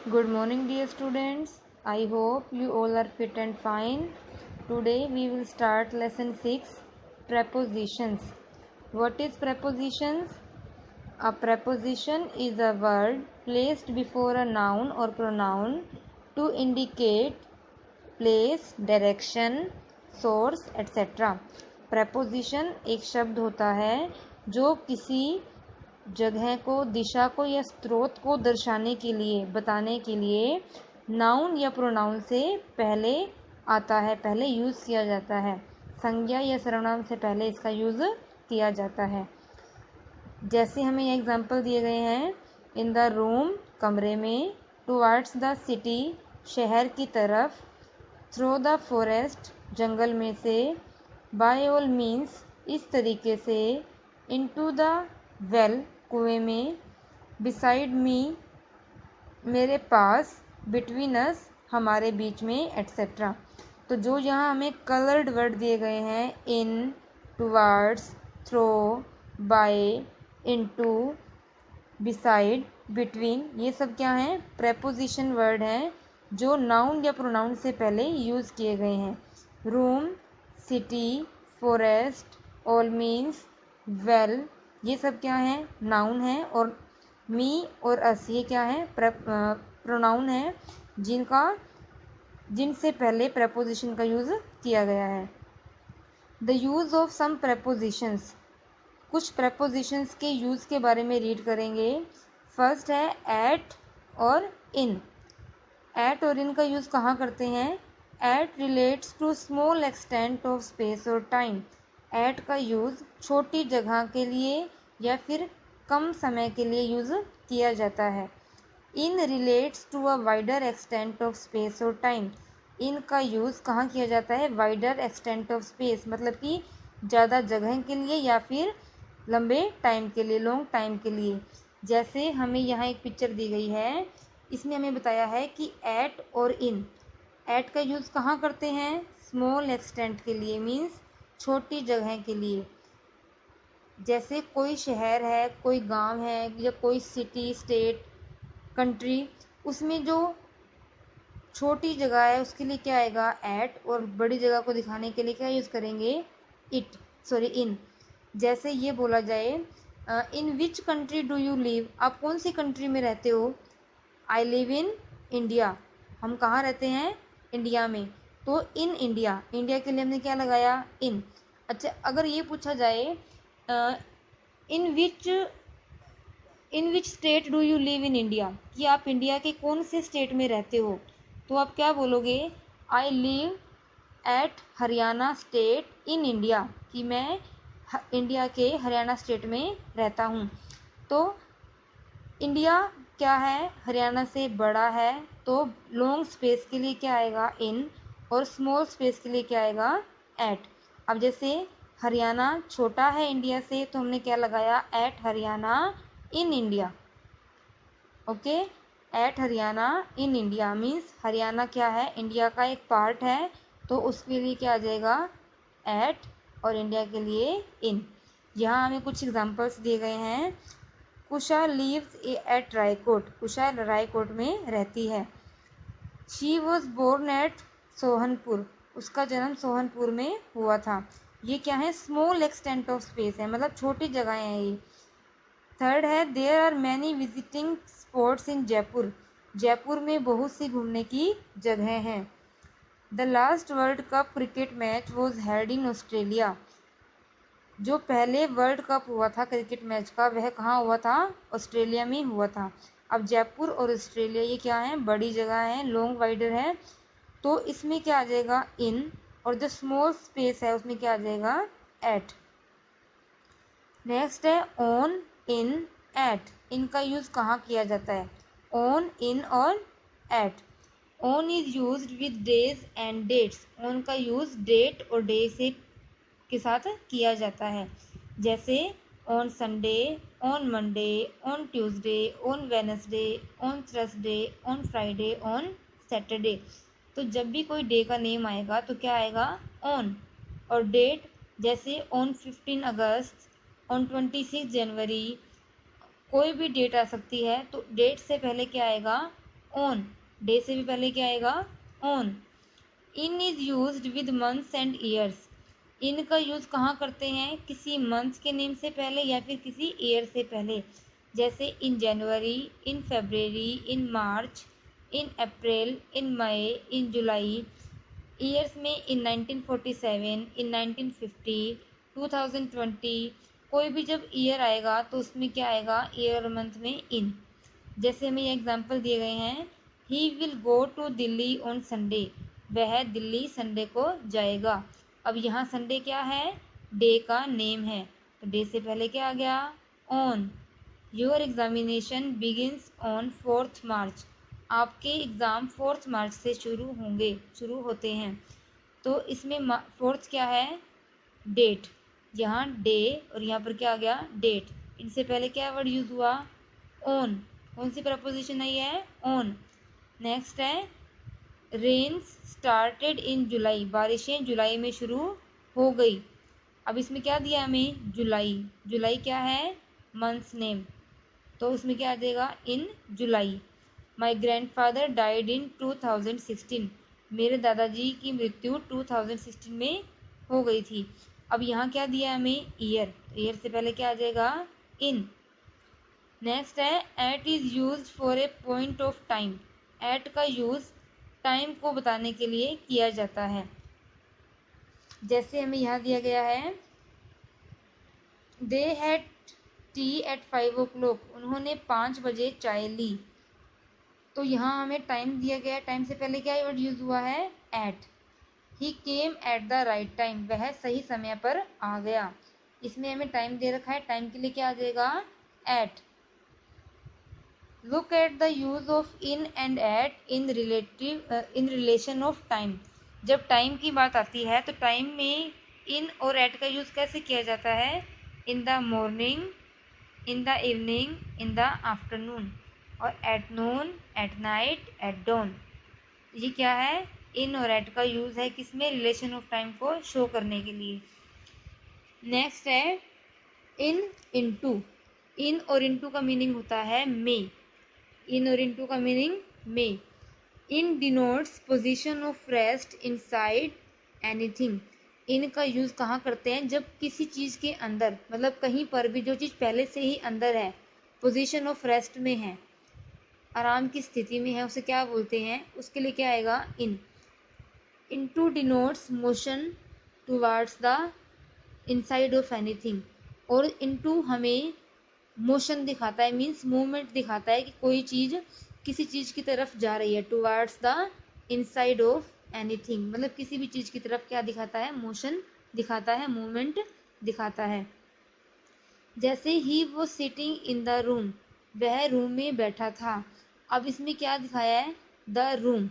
Good morning, dear students. I hope you all are fit and fine. Today we will start lesson 6, prepositions. What is prepositions? A preposition is a word placed before a noun or pronoun to indicate place, direction, source, etc. preposition एक शब्द होता है जो किसी जगह को, दिशा को या स्रोत को दर्शाने के लिए, बताने के लिए नाउन या प्रोनाउन से पहले आता है, पहले यूज़ किया जाता है। संज्ञा या सर्वनाम से पहले इसका यूज़ किया जाता है। जैसे हमें ये एग्जाम्पल दिए गए हैं, इन द रूम, कमरे में, टुवर्ड्स द सिटी, शहर की तरफ, थ्रू द फॉरेस्ट, जंगल में से, बाय ऑल मीन्स, इस तरीके से, इनटू द वेल, कुएं में, बिसाइड मी, मेरे पास, बिटवीन अस, हमारे बीच में, एट्सेट्रा। तो जो यहाँ हमें कलर्ड वर्ड दिए गए हैं, in, towards, through, by, into, beside, between, ये सब क्या हैं? प्रेपोजिशन वर्ड हैं जो नाउन या प्रोनाउन से पहले यूज़ किए गए हैं। Room, city, forest, all means, well, ये सब क्या हैं? नाउन हैं। और मी और अस, ये क्या हैं? प्रोनाउन हैं जिनसे पहले प्रेपोजिशन का यूज़ किया गया है। The use of some prepositions, कुछ प्रेपोजिशंस के यूज़ के बारे में रीड करेंगे। फर्स्ट है एट और इन। एट और इन का यूज़ कहाँ करते हैं? At relates to small extent of space और टाइम। एट का यूज़ छोटी जगह के लिए या फिर कम समय के लिए यूज़ किया जाता है। In relates to a wider extent of space और टाइम। इन का यूज़ कहाँ किया जाता है? वाइडर एक्सटेंट ऑफ स्पेस, मतलब कि ज़्यादा जगह के लिए या फिर लंबे टाइम के लिए, लॉन्ग टाइम के लिए। जैसे हमें यहाँ एक पिक्चर दी गई है, इसमें हमें बताया है कि एट और इन। एट का यूज़ कहाँ करते हैं? स्मॉल एक्सटेंट के लिए, मीन्स छोटी जगह के लिए। जैसे कोई शहर है, कोई गांव है या कोई सिटी, स्टेट, कंट्री, उसमें जो छोटी जगह है उसके लिए क्या आएगा? एट। और बड़ी जगह को दिखाने के लिए क्या यूज़ करेंगे? इन। जैसे ये बोला जाए, in which country do you live? आप कौन सी कंट्री में रहते हो? I live in India. हम कहाँ रहते हैं? इंडिया में। तो इन इंडिया, इंडिया के लिए हमने क्या लगाया? इन। अच्छा, अगर ये पूछा जाए in which state do you live in India, कि आप इंडिया के कौन से स्टेट में रहते हो, तो आप क्या बोलोगे? I live at Haryana state in India, कि मैं इंडिया के हरियाणा स्टेट में रहता हूँ। तो इंडिया क्या है? हरियाणा से बड़ा है, तो लॉन्ग स्पेस के लिए क्या आएगा? इन। और स्मॉल स्पेस के लिए क्या आएगा? एट। अब जैसे हरियाणा छोटा है इंडिया से, तो हमने क्या लगाया? At Haryana in India. Okay, at Haryana in India means Haryana क्या है? इंडिया का एक पार्ट है, तो उसके लिए क्या आ जाएगा? एट। और इंडिया के लिए इन। यहाँ हमें कुछ एग्जांपल्स दिए गए हैं। कुशा लिव्स एट रायकोट, कुशा रायकोट में रहती है। She was born at Sohanpur, उसका जन्म सोहनपुर में हुआ था। ये क्या है? स्मॉल एक्सटेंट ऑफ स्पेस है, मतलब छोटी जगह है ये। थर्ड है there are many visiting spots in Jaipur, Jaipur में बहुत सी घूमने की जगह हैं। The last world cup cricket match was held in Australia, जो पहले वर्ल्ड कप हुआ था क्रिकेट मैच का, वह कहाँ हुआ था? ऑस्ट्रेलिया में हुआ था। अब जयपुर और ऑस्ट्रेलिया ये क्या है? बड़ी जगह है, लॉन्ग वाइडर है, तो इसमें क्या आ जाएगा? इन। और जो स्मॉल स्पेस है उसमें क्या आ जाएगा? एट। नेक्स्ट है ऑन, इन, एट। इनका यूज़ कहाँ किया जाता है? ऑन, इन और at. On is used with days and dates, on का यूज़ डेट और डे से के साथ किया जाता है। जैसे on Sunday, on Monday, on Tuesday, on Wednesday, on Thursday, on Friday, on Saturday. तो जब भी कोई डे का नेम आएगा तो क्या आएगा? ऑन। और डेट, जैसे ऑन 15 अगस्त, ऑन 26 जनवरी, कोई भी डेट आ सकती है, तो डेट से पहले क्या आएगा? ऑन, डे से भी पहले क्या आएगा, on. In is used with months and years, in का यूज कहाँ करते हैं, किसी मंथ्स के नेम से पहले या फिर किसी ईयर से पहले, जैसे इन जनवरी, इन फरवरी, इन मार्च, इन अप्रैल, इन मई, इन जुलाई। ईयर्स में इन 1947, इन 1950, 2020, कोई भी जब ईयर आएगा तो उसमें क्या आएगा, ईयर और मंथ में इन। जैसे हमें ये एग्जाम्पल दिए गए हैं, he will go to Delhi on Sunday, वह दिल्ली संडे को जाएगा। अब यहाँ संडे क्या है, डे का नेम है, तो डे से पहले क्या आ गया, on. Your examination begins on 4 मार्च, आपके एग्ज़ाम 4 मार्च से शुरू होते हैं। तो इसमें 4 क्या है, डेट, यहाँ डे और यहाँ पर क्या आ गया, डेट। इनसे पहले क्या वर्ड यूज़ हुआ, ऑन, कौन सी प्रपोजिशन आई है, ऑन। नेक्स्ट है, रेन्स स्टार्टेड इन जुलाई, बारिशें जुलाई में शुरू हो गई। अब इसमें क्या दिया हमें, जुलाई, जुलाई क्या है, मंथ्स नेम, तो उसमें क्या आ जाएगा, इन जुलाई। माई ग्रैंडफादर डाइड इन 2016, मेरे दादाजी की मृत्यु 2016 में हो गई थी। अब यहाँ क्या दिया हमें, ईयर, ईयर से पहले क्या आ जाएगा, इन। नेक्स्ट है, at is use for a point of time, at का यूज टाइम को बताने के लिए किया जाता है। जैसे हमें यहाँ दिया गया है, they had T eight 5 o'clock, उन्होंने 5 बजे चाय ली। तो यहाँ हमें टाइम दिया गया, टाइम से पहले क्या वर्ड यूज हुआ है, at. He came at the right time, वह सही समय पर आ गया। इसमें हमें टाइम दे रखा है, टाइम के लिए क्या आ जाएगा, at. Look at the use of in and at in relation of time, जब टाइम की बात आती है तो टाइम में इन और एट का यूज कैसे किया जाता है, in the morning, in the evening, in the afternoon, और at noon, at night, at dawn. ये क्या है, इन और एट का यूज है किसमें, रिलेशन ऑफ टाइम को शो करने के लिए। नेक्स्ट है, इन, इनटू, इन और इनटू का मीनिंग होता है में, इन और इनटू का मीनिंग में। In denotes position of rest inside anything, in का यूज कहाँ करते हैं, जब किसी चीज के अंदर, मतलब कहीं पर भी जो चीज पहले से ही अंदर है, पोजीशन ऑफ रेस्ट में है, आराम की स्थिति में है, उसे क्या बोलते हैं, उसके लिए क्या आएगा, in. Into denotes motion towards the inside of anything, और इनटू हमें मोशन दिखाता है, मीन्स मूवमेंट दिखाता है कि कोई चीज़ किसी चीज़ की तरफ जा रही है, towards the inside of anything, मतलब किसी भी चीज़ की तरफ क्या दिखाता है, मोशन दिखाता है, मूवमेंट दिखाता है। जैसे ही वो सिटिंग इन द रूम, वह रूम में बैठा था। अब इसमें क्या दिखाया है, द रूम,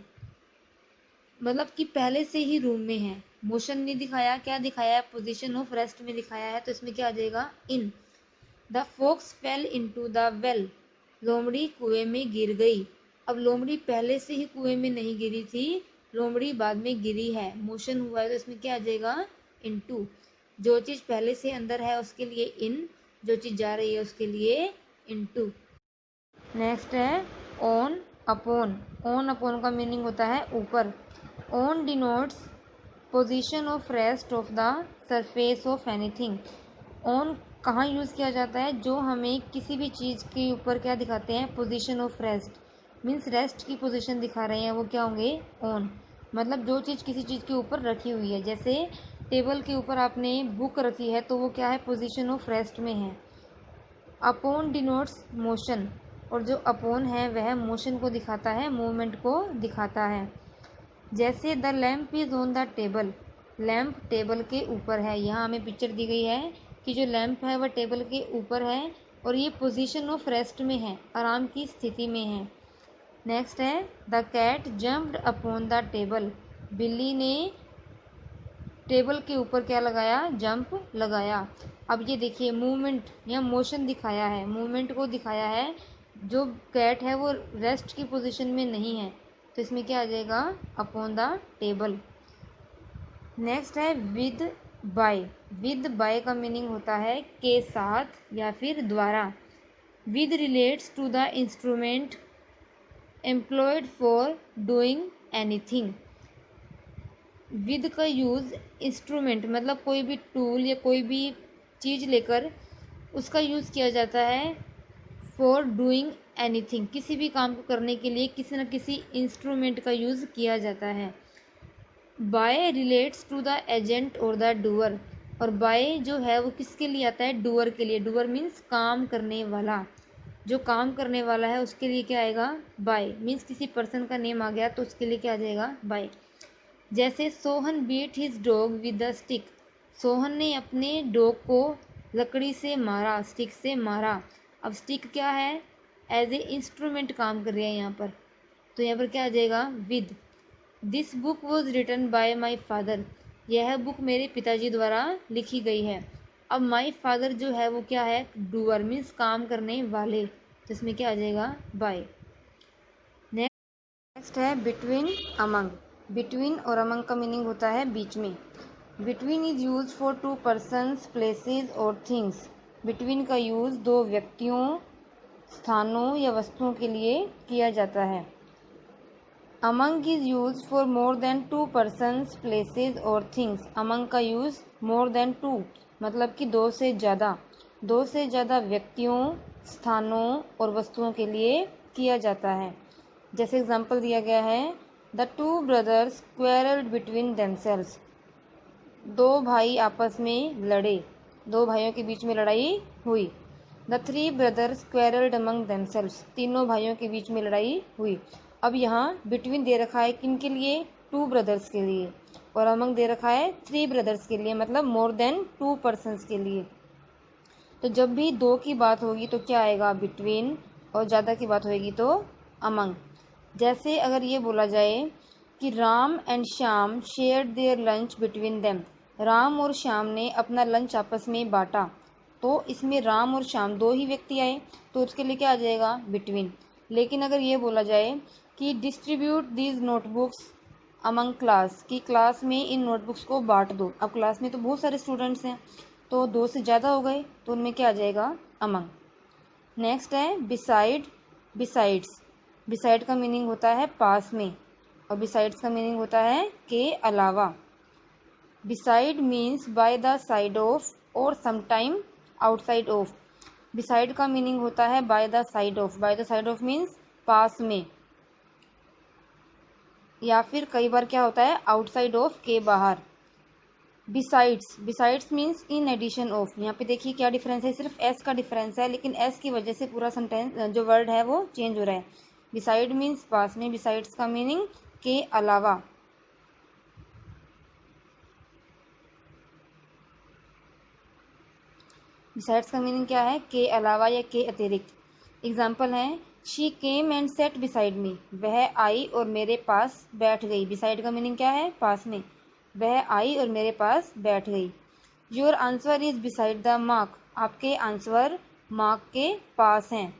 मतलब कि पहले से ही रूम में है, मोशन नहीं दिखाया, क्या दिखाया है, पोजीशन ऑफ रेस्ट में दिखाया है, तो इसमें क्या आ जाएगा, in. The fox fell into the well, लोमड़ी कुएं में गिर गई। अब लोमड़ी पहले से ही कुएं में नहीं गिरी थी, लोमड़ी बाद में गिरी है, मोशन हुआ है, तो इसमें क्या आ जाएगा, इनटू। जो चीज़ पहले से अंदर है उसके लिए इन, जो चीज़ जा रही है उसके लिए इनटू। नेक्स्ट है, ऑन, अपॉन, ऑन अपॉन का मीनिंग होता है ऊपर। On denotes position of rest of the surface of anything, on कहाँ यूज़ किया जाता है, जो हमें किसी भी चीज़ के ऊपर क्या दिखाते हैं, position of rest, means rest की पोजीशन दिखा रहे हैं, वो क्या होंगे, ऑन। मतलब जो चीज़ किसी चीज़ के ऊपर रखी हुई है, जैसे टेबल के ऊपर आपने बुक रखी है तो वो क्या है, पोजीशन ऑफ रेस्ट में है। अपॉन डिनोट्स मोशन, और जो अपॉन है वह मोशन को दिखाता है, मूवमेंट को दिखाता है। जैसे the lamp is on the table, lamp table के ऊपर है, यहाँ हमें पिक्चर दी गई है कि जो लैम्प है वह टेबल के ऊपर है और ये पोजीशन ऑफ रेस्ट में है, आराम की स्थिति में है। नेक्स्ट है, the cat jumped upon the table, बिल्ली ने टेबल के ऊपर क्या लगाया, जंप लगाया। अब ये देखिए मूवमेंट, यहाँ मोशन दिखाया है, मूवमेंट को दिखाया है, जो कैट है वो रेस्ट की पोजीशन में नहीं है, तो इसमें क्या आ जाएगा, अपॉन द टेबल। नेक्स्ट है, विद बाय, विद बाय का मीनिंग होता है के साथ या फिर द्वारा। With relates to the instrument employed for doing anything. With का यूज़ इंस्ट्रूमेंट मतलब कोई भी टूल या कोई भी चीज़ लेकर उसका यूज़ किया जाता है फॉर डूइंग एनीथिंग, किसी भी काम को करने के लिए किसी न किसी इंस्ट्रूमेंट का यूज़ किया जाता है। By relates to the agent और द डूअर, और बाय जो है वो किसके लिए आता है, डूअर के लिए। डूअर मीन्स काम करने वाला, जो काम करने वाला है उसके लिए क्या आएगा, बाय। मीन्स किसी पर्सन का नेम आ गया तो उसके लिए क्या आ जाएगा, बाय। जैसे Sohan beat his dog with the stick, Sohan ने अपने डॉग को लकड़ी से मारा, स्टिक से मारा। अब स्टिक क्या है, एज ए इंस्ट्रूमेंट काम कर रही है यहाँ पर, तो यहाँ पर क्या आ जाएगा, with. This book was written by my father, यह बुक मेरे पिताजी द्वारा लिखी गई है। अब माई फादर जो है वो क्या है, डूअर मीन्स काम करने वाले, तो इसमें क्या आ जाएगा, बाय। नेक्स्ट है बिटवीन अमंग। बिटवीन और अमंग का मीनिंग होता है बीच में। Between is use for to persons, places और थिंग्स। बिटवीन का यूज़ दो व्यक्तियों, स्थानों या वस्तुओं के लिए किया जाता है। Among is use for more than to persons, places और थिंग्स। अमंग का यूज़ मोर देन टू मतलब कि दो से ज़्यादा व्यक्तियों, स्थानों और वस्तुओं के लिए किया जाता है। जैसे एग्जाम्पल दिया गया है, the two brothers quarrelled between themselves, दो भाई आपस में लड़े, दो भाइयों के बीच में लड़ाई हुई। The three brothers quarrelled among themselves, तीनों भाइयों के बीच में लड़ाई हुई। अब यहाँ बिटवीन दे रखा है किन के लिए, टू ब्रदर्स के लिए, और अमंग दे रखा है थ्री ब्रदर्स के लिए, मतलब मोर देन टू पर्सन्स के लिए। तो जब भी दो की बात होगी तो क्या आएगा, बिटवीन, और ज़्यादा की बात होगी तो अमंग। जैसे अगर ये बोला जाए कि Ram and Shyam shared there lunch between them, Ram और श्याम ने अपना लंच आपस में बांटा, तो इसमें राम और श्याम दो ही व्यक्ति आए तो उसके लिए क्या आ जाएगा, बिटवीन। लेकिन अगर ये बोला जाए कि distribute these notebooks among class, की क्लास में इन नोटबुक्स को बांट दो, अब क्लास में तो बहुत सारे स्टूडेंट्स हैं तो दो से ज़्यादा हो गए तो उनमें क्या आ जाएगा, अमंग। नेक्स्ट है बिसाइड, बिसाइड्स। बिसाइड का मीनिंग होता है पास में, और बिसाइड्स का मीनिंग होता है के अलावा। Beside means by the side of और समटाइम आउटसाइड ऑफ। बिसाइड का मीनिंग होता है by the side of, by the side of means पास में, या फिर कई बार क्या होता है आउटसाइड ऑफ के बाहर। Besides, besides means in addition of. यहाँ पे देखिए क्या डिफरेंस है, सिर्फ एस का डिफरेंस है, लेकिन एस की वजह से पूरा सेंटेंस जो वर्ड है वो चेंज हो रहा है। बिसाइड मीन्स पास में, बिसाइड्स का मीनिंग के अलावा। बिसाइड्स का मीनिंग क्या है, के अलावा या के अतिरिक्त। एग्जाम्पल है, she came and set beside me, वह आई और मेरे पास बैठ गई। बिसाइड का मीनिंग क्या है, पास में, वह आई और मेरे पास बैठ गई। Your answer is beside the mark, आपके आंसर मार्क के पास हैं।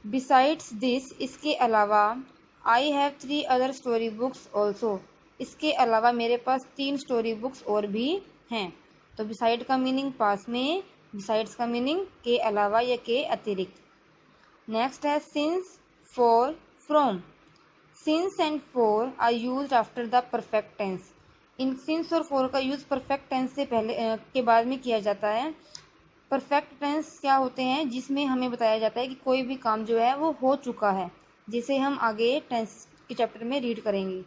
बिसाइड्स दिस, इसके अलावा, I have 3 other story books also, इसके अलावा मेरे पास 3 स्टोरी बुक्स और भी हैं। तो बिसाइड का मीनिंग पास में, बिसाइड्स का मीनिंग के अलावा या के अतिरिक्त। नेक्स्ट है since, for, from. Since and for are used after the perfect tense. In since और फॉर का यूज परफेक्ट टेंस से पहले के बाद में किया जाता है। परफेक्ट टेंस क्या होते हैं, जिसमें हमें बताया जाता है कि कोई भी काम जो है वो हो चुका है, जिसे हम आगे टेंस के चैप्टर में रीड करेंगे।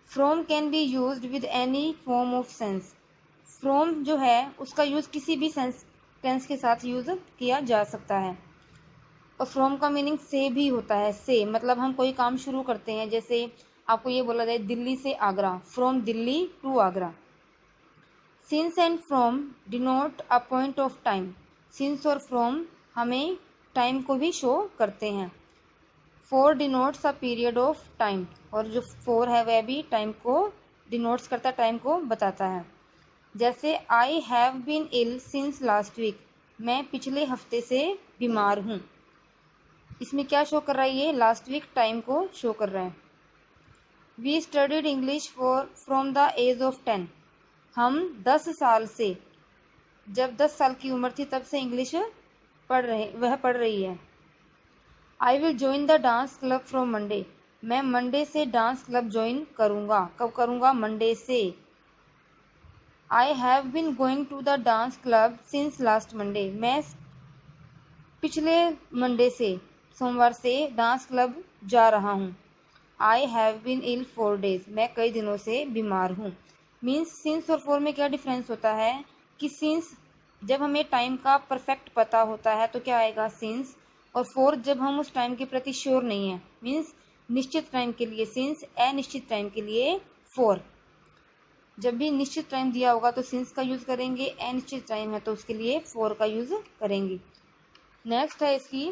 From can be used with any form of sense. From जो है उसका यूज किसी भी सेंस टेंस के साथ यूज किया जा सकता है। और फ्रॉम का मीनिंग से भी होता है, से मतलब हम कोई काम शुरू करते हैं, जैसे आपको ये बोला जाए दिल्ली से Agra, from Delhi to Agra. Since and from denote a point of time. Since और फ्रॉम हमें टाइम को भी शो करते हैं। For denotes a period of time, और जो फॉर है वह भी टाइम को डिनोट्स करता है, टाइम को बताता है। जैसे I have been ill since last week, मैं पिछले हफ्ते से बीमार हूँ। इसमें क्या शो कर रहा है, ये लास्ट वीक टाइम को शो कर रहा है। We studied English for from the age of 10, हम 10 साल से, जब 10 साल की उम्र थी तब से इंग्लिश पढ़ रही है। I will join the dance club from Monday. मैं मंडे से डांस क्लब ज्वाइन करूँगा। कब करूँगा? मंडे से। I have been going to the dance club since last Monday. मैं पिछले मंडे से, सोमवार से डांस क्लब जा रहा हूँ। I have been ill 4 days। मैं कई दिनों से बीमार हूँ। मीन्स सिंस और फॉर में क्या डिफरेंस होता है कि सिंस जब हमें टाइम का परफेक्ट पता होता है तो क्या आएगा? सिंस। और फॉर जब हम उस टाइम के प्रति श्योर नहीं है, मीन्स निश्चित टाइम के लिए सिंस, अनिश्चित टाइम के लिए फॉर। जब भी निश्चित टाइम दिया होगा तो सिंस का यूज करेंगे, अनिश्चित टाइम है तो उसके लिए फॉर का यूज करेंगे। नेक्स्ट है इसकी